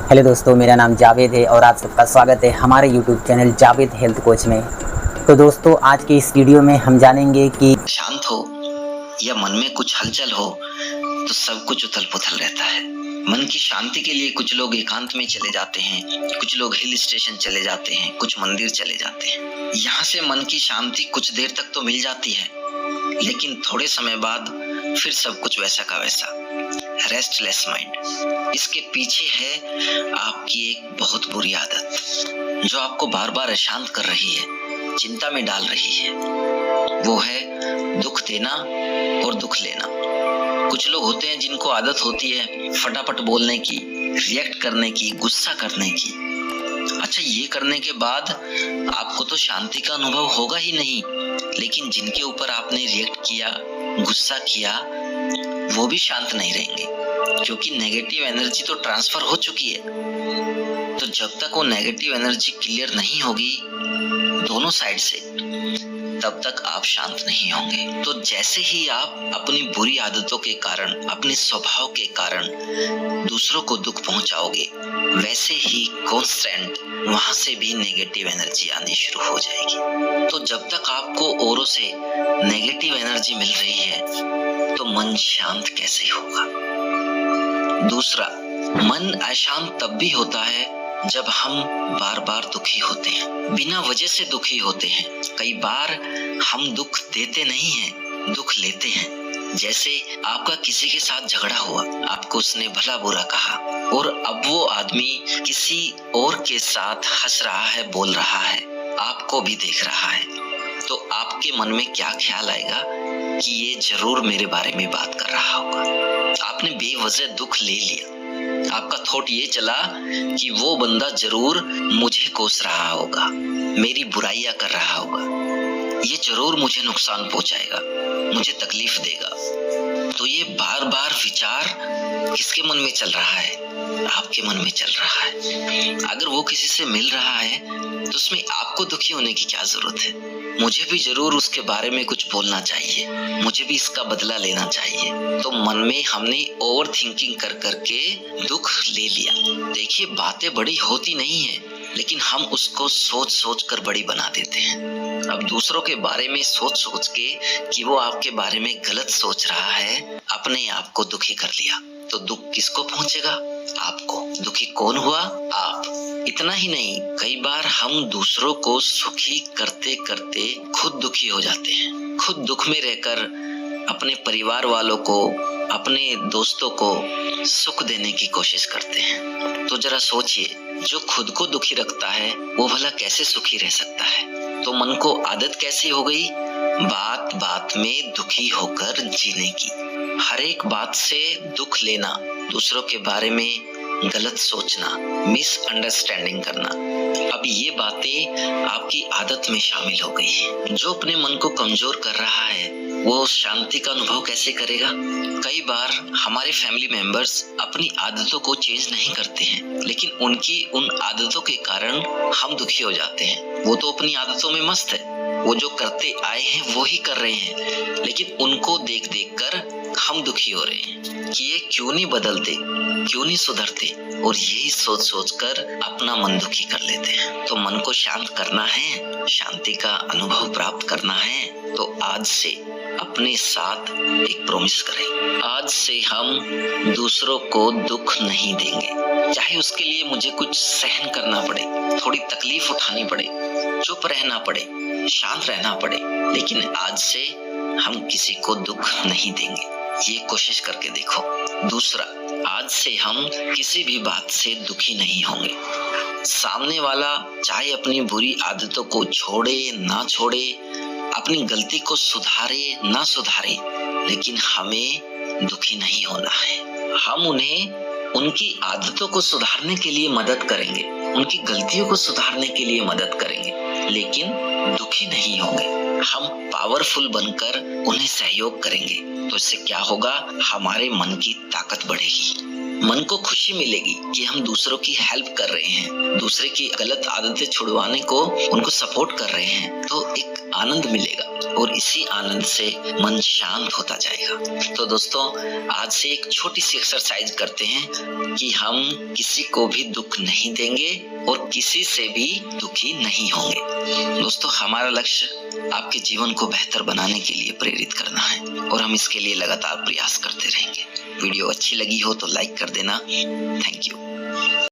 Hello दोस्तों, मेरा नाम जावेद है और आप सबका स्वागत है हमारे YouTube channel Javed health coach में। तो दोस्तों, आज की इस वीडियो में हम जानेंगे कि शांत हो या मन में कुछ हलचल हो तो सब कुछ उथल पुथल रहता है। मन की शांति के लिए कुछ लोग एकांत में चले जाते हैं, कुछ लोग हिल स्टेशन चले जाते हैं, कुछ मंदिर चले जाते हैं। यहाँ से मन की शांति कुछ देर तक तो मिल जाती है, लेकिन थोड़े समय बाद फिर सब कुछ वैसा का वैसा। रेस्टलेस माइंड, इसके पीछे है आपकी एक बहुत बुरी आदत जो आपको बार बार अशांत कर रही है, चिंता में डाल रही है। वो है दुख देना और दुख लेना। कुछ लोग होते हैं जिनको आदत होती है फटाफट बोलने की, रिएक्ट करने की, गुस्सा करने की। अच्छा, ये करने के बाद आपको तो शांति का अनुभव होगा ही नहीं, लेकिन जिनके ऊपर आपने रिएक्ट किया, गुस्सा किया, वो भी शांत नहीं रहेंगे, क्योंकि नेगेटिव एनर्जी तो ट्रांसफर हो चुकी है। तो जब तक वो नेगेटिव एनर्जी क्लियर नहीं होगी दोनों साइड से, तब तक आप शांत नहीं होंगे। तो जैसे ही आप अपनी बुरी आदतों के कारण, अपने स्वभाव के कारण दूसरों को दुख पहुंचाओगे, वैसे ही कॉन्स्टेंट वहां से भी नेगेटिव एनर्जी आनी शुरू हो जाएगी। तो जब तक आपको औरों से नेगेटिव एनर्जी मिल रही है तो मन शांत कैसे होगा। दूसरा, मन अशांत तब भी होता है जब हम बार बार दुखी होते हैं, बिना वजह से दुखी होते हैं। कई बार हम दुख देते नहीं हैं, दुख लेते हैं। जैसे आपका किसी के साथ झगड़ा हुआ, आपको उसने भला बुरा कहा और अब वो आदमी किसी और के साथ हंस रहा है, बोल रहा है, आपको भी देख रहा है, तो आपके मन में क्या ख्याल आएगा कि ये जरूर मेरे बारे में बात कर रहा होगा। आपने बेवजह दुख ले लिया। आपका थॉट ये चला कि वो बंदा जरूर मुझे कोस रहा होगा, मेरी बुराइयां कर रहा होगा, ये जरूर मुझे नुकसान पहुंचाएगा, मुझे तकलीफ देगा। तो ये बार बार विचार किसके मन में चल रहा है? आपके मन में चल रहा है। अगर वो किसी से मिल रहा है तो उसमें आपको दुखी होने की क्या जरूरत है? मुझे भी जरूर उसके बारे में कुछ बोलना चाहिए, मुझे भी इसका बदला लेना चाहिए। तो मन में हमने ओवर थिंकिंग कर करके दुख ले लिया। देखिए, बातें बड़ी होती नहीं है, लेकिन हम उसको सोच सोच कर बड़ी बना देते हैं। अब दूसरों के बारे में सोच सोच के कि वो आपके बारे में गलत सोच रहा है, अपने आप को दुखी कर लिया। तो दुख किसको पहुंचेगा? आपको। दुखी कौन हुआ? आप। इतना ही नहीं, कई बार हम दूसरों को सुखी करते करते खुद दुखी हो जाते हैं। खुद दुख में रहकर अपने परिवार वालों को, अपने दोस्तों को सुख देने की कोशिश करते हैं। तो जरा सोचिए, जो खुद को दुखी रखता है वो भला कैसे सुखी रह सकता है? तो मन को आदत कैसी हो गई? बात बात में दुखी होकर जीने की, हर एक बात से दुख लेना, दूसरों के बारे में गलत सोचना, मिसअंडरस्टैंडिंग करना। अब ये बातें आपकी आदत में शामिल हो गई है। जो अपने मन को कमजोर कर रहा है वो शांति का अनुभव कैसे करेगा? कई बार हमारे फैमिली मेंबर्स अपनी आदतों को चेंज नहीं करते हैं, लेकिन उनकी उन आदतों के कारण हम दुखी हो जाते हैं। वो तो अपनी आदतों में मस्त है, वो जो करते आए हैं वो ही कर रहे हैं, लेकिन उनको देख देख कर हम दुखी हो रहे हैं कि ये क्यों नहीं बदलते, क्यों नहीं सुधरते, और यही सोच सोच कर अपना मन दुखी कर लेते हैं। तो मन को शांत करना है, शांति का अनुभव प्राप्त करना है, तो आज से अपने साथ एक प्रॉमिस करें। आज से हम दूसरों को दुख नहीं देंगे, चाहे उसके लिए मुझे कुछ सहन करना पड़े, थोड़ी तकलीफ उठानी पड़े, चुप रहना पड़े, शांत रहना पड़े, लेकिन आज से हम किसी को दुख नहीं देंगे। ये कोशिश करके देखो। दूसरा, आज से हम किसी भी बात से दुखी नहीं होंगे। सामने वाला चाहे अपनी बुरी आदतों को छोड़े ना छोड़े, अपनी गलती को सुधारे ना सुधारे, लेकिन हमें दुखी नहीं होना है। हम उन्हें उनकी आदतों को सुधारने के लिए मदद करेंगे, उनकी गलतियों को सुधारने के लिए मदद करेंगे, लेकिन दुखी नहीं होंगे। हम पावरफुल बनकर उन्हें सहयोग करेंगे। तो इससे क्या होगा? हमारे मन की ताकत बढ़ेगी। मन को खुशी मिलेगी कि हम दूसरों की हेल्प कर रहे हैं, दूसरे की गलत आदतें छुड़वाने को उनको सपोर्ट कर रहे हैं, तो एक आनंद मिलेगा और इसी आनंद से मन शांत होता जाएगा। तो दोस्तों, आज से एक छोटी सी एक्सरसाइज करते हैं कि हम किसी को भी दुख नहीं देंगे और किसी से भी दुखी नहीं होंगे। दोस्तों, हमारा लक्ष्य आपके जीवन को बेहतर बनाने के लिए प्रेरित करना है और हम इसके लिए लगातार प्रयास करते रहेंगे। वीडियो अच्छी लगी हो तो लाइक कर देना। Thank you.